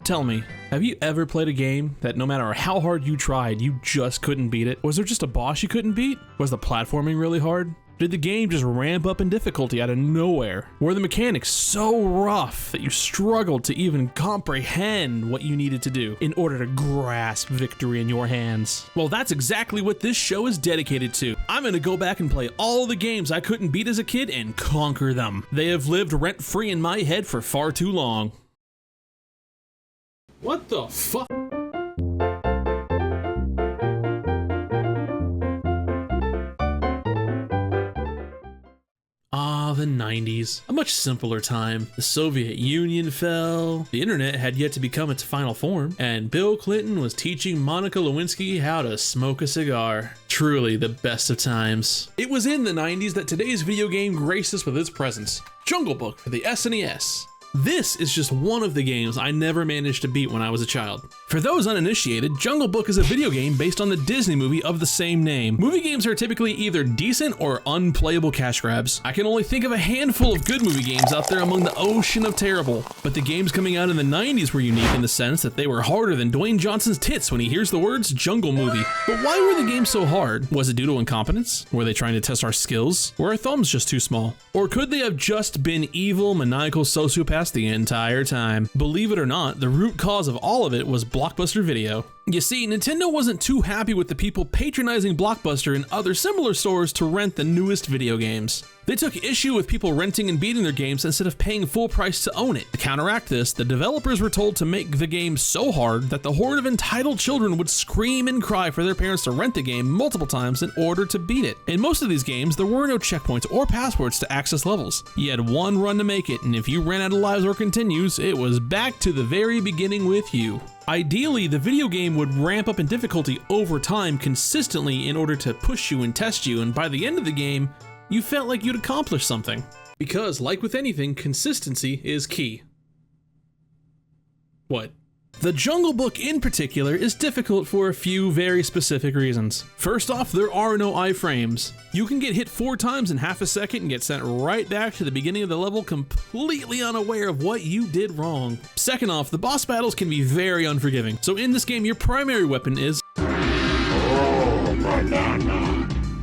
Tell me, have you ever played a game that no matter how hard you tried, you just couldn't beat it? Was there just a boss you couldn't beat? Was the platforming really hard? Did the game just ramp up in difficulty out of nowhere? Were the mechanics so rough that you struggled to even comprehend what you needed to do in order to grasp victory in your hands? Well, that's exactly what this show is dedicated to. I'm gonna go back and play all the games I couldn't beat as a kid and conquer them. They have lived rent-free in my head for far too long. What the fuck? The 90s, a much simpler time. The Soviet Union fell, the internet had yet to become its final form, and Bill Clinton was teaching Monica Lewinsky how to smoke a cigar. Truly the best of times. It was in the 90s that today's video game graced us with its presence. Jungle Book for the SNES. This is just one of the games I never managed to beat when I was a child. For those uninitiated, Jungle Book is a video game based on the Disney movie of the same name. Movie games are typically either decent or unplayable cash grabs. I can only think of a handful of good movie games out there among the ocean of terrible. But the games coming out in the 90s were unique in the sense that they were harder than Dwayne Johnson's tits when he hears the words Jungle Movie. But why were the games so hard? Was it due to incompetence? Were they trying to test our skills? Were our thumbs just too small? Or could they have just been evil, maniacal sociopaths the entire time? Believe it or not, the root cause of all of it was Blockbuster Video. You see, Nintendo wasn't too happy with the people patronizing Blockbuster and other similar stores to rent the newest video games. They took issue with people renting and beating their games instead of paying full price to own it. To counteract this, the developers were told to make the game so hard that the horde of entitled children would scream and cry for their parents to rent the game multiple times in order to beat it. In most of these games, there were no checkpoints or passwords to access levels. You had one run to make it, and if you ran out of lives or continues, it was back to the very beginning with you. Ideally, the video game would ramp up in difficulty over time consistently in order to push you and test you, and by the end of the game, you felt like you'd accomplished something. Because, like with anything, consistency is key. What? The Jungle Book in particular is difficult for a few very specific reasons. First off, there are no iframes. You can get hit 4 times in half a second and get sent right back to the beginning of the level completely unaware of what you did wrong. Second off, the boss battles can be very unforgiving. So in this game, your primary weapon is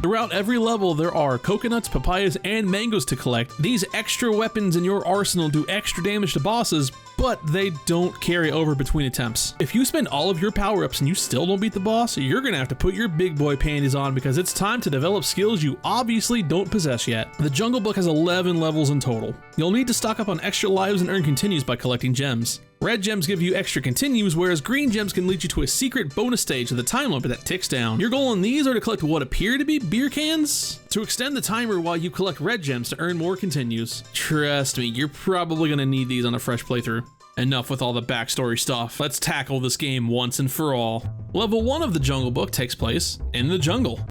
Throughout every level, there are coconuts, papayas, and mangoes to collect. These extra weapons in your arsenal do extra damage to bosses, but they don't carry over between attempts. If you spend all of your power-ups and you still don't beat the boss, you're gonna have to put your big boy panties on because it's time to develop skills you obviously don't possess yet. The Jungle Book has 11 levels in total. You'll need to stock up on extra lives and earn continues by collecting gems. Red gems give you extra continues, whereas green gems can lead you to a secret bonus stage of the time limit that ticks down. Your goal in these are to collect what appear to be beer cans to extend the timer while you collect red gems to earn more continues. Trust me, you're probably gonna need these on a fresh playthrough. Enough with all the backstory stuff. Let's tackle this game once and for all. Level 1 of the Jungle Book takes place in the jungle.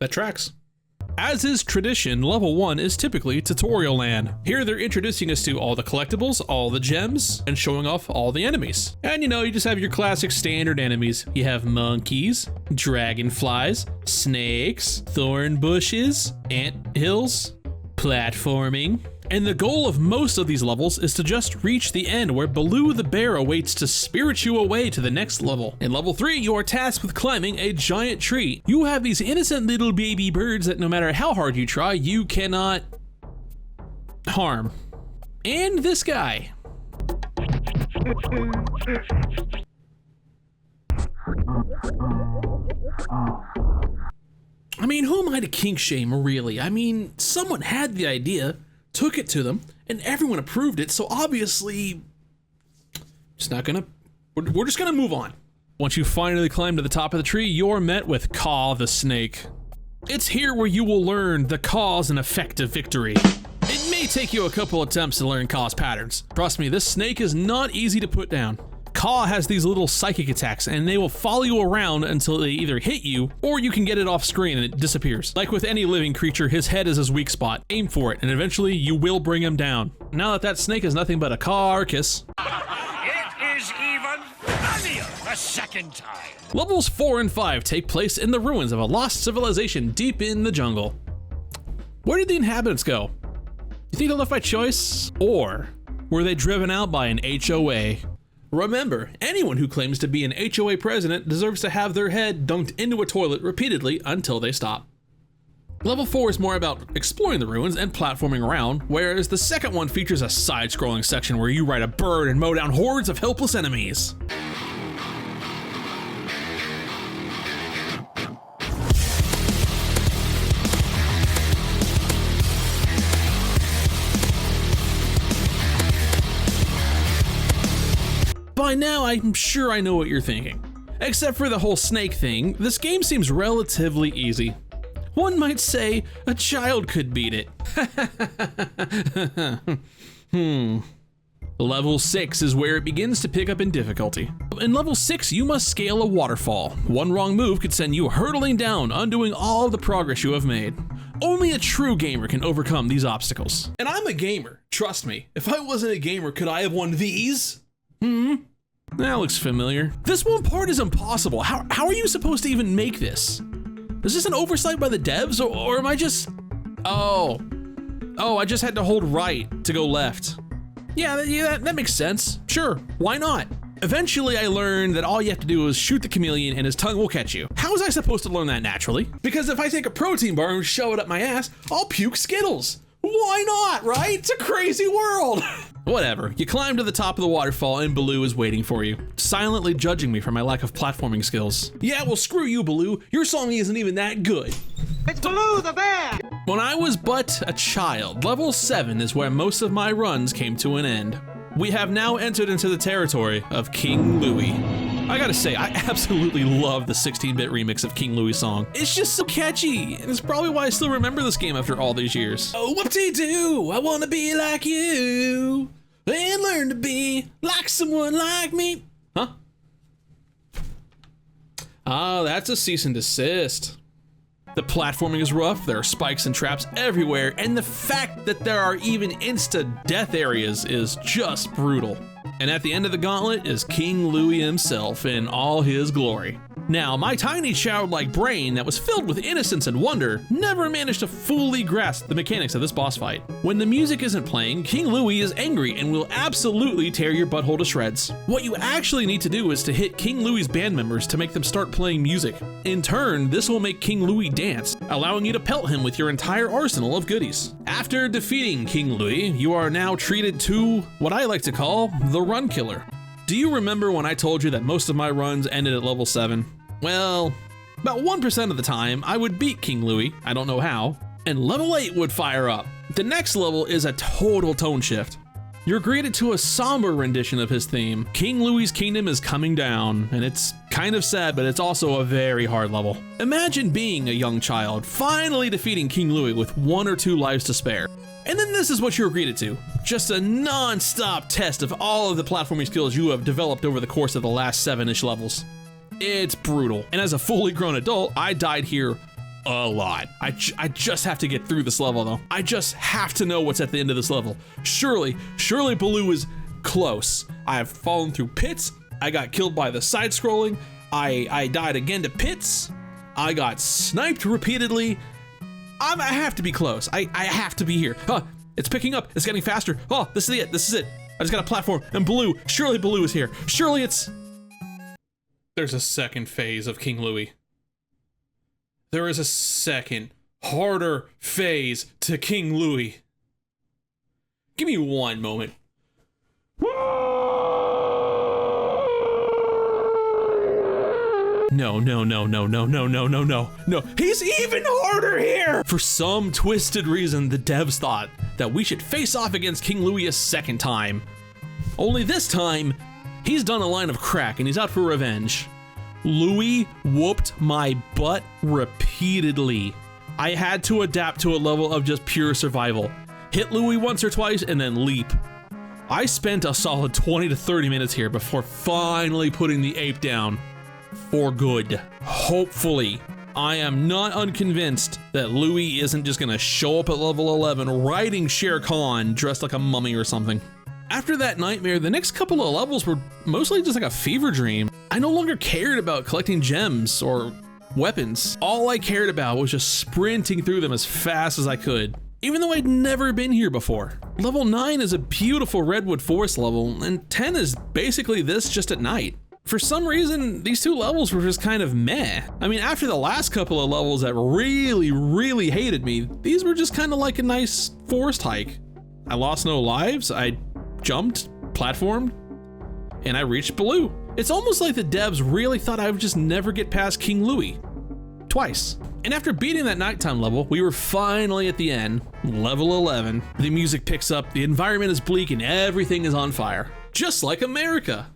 That tracks. As is tradition, level 1 is typically tutorial land. Here they're introducing us to all the collectibles, all the gems, and showing off all the enemies. And you know, you just have your classic standard enemies. You have monkeys, dragonflies, snakes, thorn bushes, ant hills, platforming. And the goal of most of these levels is to just reach the end where Baloo the bear awaits to spirit you away to the next level. In level 3, you are tasked with climbing a giant tree. You have these innocent little baby birds that no matter how hard you try, you cannot harm. And this guy. I mean, who am I to kink shame, really? I mean, someone had the idea, took it to them, and everyone approved it, so obviously, we're just gonna move on. Once you finally climb to the top of the tree, you're met with Caw the Snake. It's here where you will learn the cause and effect of victory. It may take you a couple attempts to learn Caw's patterns. Trust me, this snake is not easy to put down. Caw has these little psychic attacks, and they will follow you around until they either hit you, or you can get it off screen and it disappears. Like with any living creature, his head is his weak spot. Aim for it, and eventually you will bring him down. Now that snake is nothing but a carcass. It is even funnier the second time. Levels 4 and 5 take place in the ruins of a lost civilization deep in the jungle. Where did the inhabitants go? You think they left by choice? Or were they driven out by an HOA? Remember, anyone who claims to be an HOA president deserves to have their head dunked into a toilet repeatedly until they stop. Level 4 is more about exploring the ruins and platforming around, whereas the second one features a side-scrolling section where you ride a bird and mow down hordes of helpless enemies. By now, I'm sure I know what you're thinking. Except for the whole snake thing, this game seems relatively easy. One might say a child could beat it. Level 6 is where it begins to pick up in difficulty. In level 6, you must scale a waterfall. One wrong move could send you hurtling down, undoing all the progress you have made. Only a true gamer can overcome these obstacles. And I'm a gamer, trust me. If I wasn't a gamer, could I have won these? That looks familiar. This one part is impossible. How are you supposed to even make this? Is this an oversight by the devs, or am I just... Oh, I just had to hold right to go left. Yeah, that makes sense. Sure, why not? Eventually I learned that all you have to do is shoot the chameleon and his tongue will catch you. How was I supposed to learn that naturally? Because if I take a protein bar and shove it up my ass, I'll puke Skittles. Why not, right? It's a crazy world. Whatever, you climb to the top of the waterfall and Baloo is waiting for you, silently judging me for my lack of platforming skills. Yeah, well screw you, Baloo. Your song isn't even that good. It's Baloo the bear! When I was but a child, level 7 is where most of my runs came to an end. We have now entered into the territory of King Louie. I gotta say, I absolutely love the 16-bit remix of King Louie's song. It's just so catchy, and it's probably why I still remember this game after all these years. Oh, whoop-de-doo, I wanna be like you, and learn to be like someone like me. Huh? Oh, that's a cease and desist. The platforming is rough, there are spikes and traps everywhere, and the fact that there are even insta-death areas is just brutal. And at the end of the gauntlet is King Louie himself in all his glory. Now, my tiny childlike brain that was filled with innocence and wonder never managed to fully grasp the mechanics of this boss fight. When the music isn't playing, King Louie is angry and will absolutely tear your butthole to shreds. What you actually need to do is to hit King Louie's band members to make them start playing music. In turn, this will make King Louie dance, allowing you to pelt him with your entire arsenal of goodies. After defeating King Louie, you are now treated to what I like to call the Run Killer. Do you remember when I told you that most of my runs ended at level 7? Well, about 1% of the time, I would beat King Louie, I don't know how, and level 8 would fire up. The next level is a total tone shift. You're greeted to a somber rendition of his theme. King Louie's kingdom is coming down, and it's kind of sad, but it's also a very hard level. Imagine being a young child, finally defeating King Louie with 1 or 2 lives to spare. And then this is what you're greeted to. Just a non-stop test of all of the platforming skills you have developed over the course of the last 7-ish levels. It's brutal. And as a fully grown adult, I died here a lot. I just have to get through this level though. I just have to know what's at the end of this level. Surely Baloo is close. I have fallen through pits. I got killed by the side scrolling. I died again to pits. I got sniped repeatedly. I have to be close. I have to be here. Huh, it's picking up. It's getting faster. Oh, this is it. This is it. I just got a platform. And Baloo. Surely Baloo is here. Surely it's... There's a second phase of King Louie. There is a second, harder phase to King Louie. Give me one moment. No. He's even harder here! For some twisted reason, the devs thought that we should face off against King Louie a second time. Only this time, he's done a line of crack and he's out for revenge. Louie whooped my butt repeatedly. I had to adapt to a level of just pure survival. Hit Louie once or twice and then leap. I spent a solid 20 to 30 minutes here before finally putting the ape down. For good. Hopefully. I am not unconvinced that Louie isn't just gonna show up at level 11 riding Shere Khan dressed like a mummy or something. After that nightmare, the next couple of levels were mostly just like a fever dream. I no longer cared about collecting gems or weapons. All I cared about was just sprinting through them as fast as I could. even though I'd never been here before. Level 9 is a beautiful redwood forest level, and 10 is basically this just at night. For some reason, these two levels were just kind of meh. I mean, after the last couple of levels that really hated me, these were just kind of like a nice forest hike. I lost no lives, I jumped, platformed, and I reached Baloo. It's almost like the devs really thought I would just never get past King Louie. Twice. And after beating that nighttime level, we were finally at the end, level 11. The music picks up, the environment is bleak, and everything is on fire. Just like America.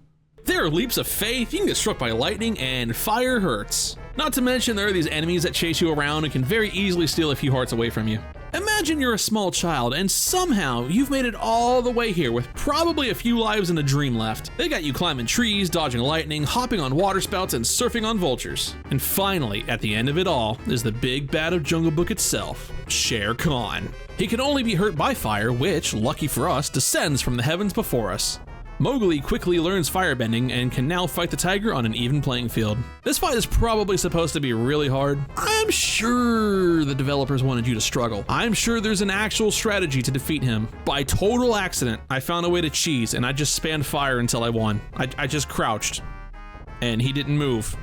There are leaps of faith, you can get struck by lightning, and fire hurts. Not to mention there are these enemies that chase you around and can very easily steal a few hearts away from you. Imagine you're a small child and somehow you've made it all the way here with probably a few lives and a dream left. They got you climbing trees, dodging lightning, hopping on water spouts, and surfing on vultures. And finally, at the end of it all, is the big bad of Jungle Book itself, Shere Khan. He can only be hurt by fire, which, lucky for us, descends from the heavens before us. Mowgli quickly learns firebending and can now fight the tiger on an even playing field. This fight is probably supposed to be really hard. I'm sure the developers wanted you to struggle. I'm sure there's an actual strategy to defeat him. By total accident, I found a way to cheese and I just spammed fire until I won. I just crouched and he didn't move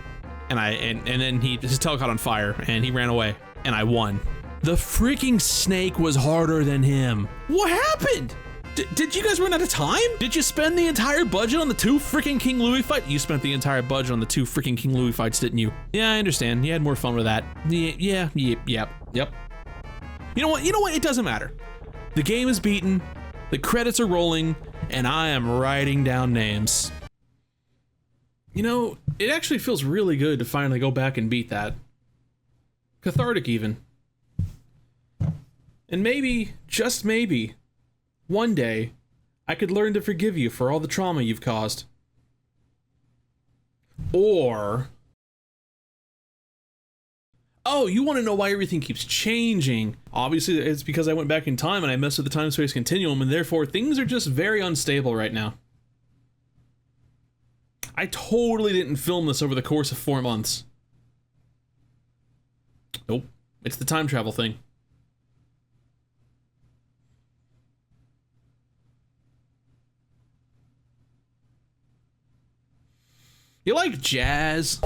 and then his tail caught on fire and he ran away and I won. The freaking snake was harder than him. What happened? Did you guys run out of time? Did you spend the entire budget on the two freaking King Louie fights? You spent the entire budget on the two freaking King Louie fights, didn't you? Yeah, I understand. You had more fun with that. Yep. You know what? It doesn't matter. The game is beaten, the credits are rolling, and I am writing down names. You know, it actually feels really good to finally go back and beat that. Cathartic even. And maybe, just maybe, one day, I could learn to forgive you for all the trauma you've caused. Or... oh, you want to know why everything keeps changing? Obviously, it's because I went back in time and I messed with the time-space continuum, and therefore things are just very unstable right now. I totally didn't film this over the course of 4 months. Nope, it's the time travel thing. You like jazz?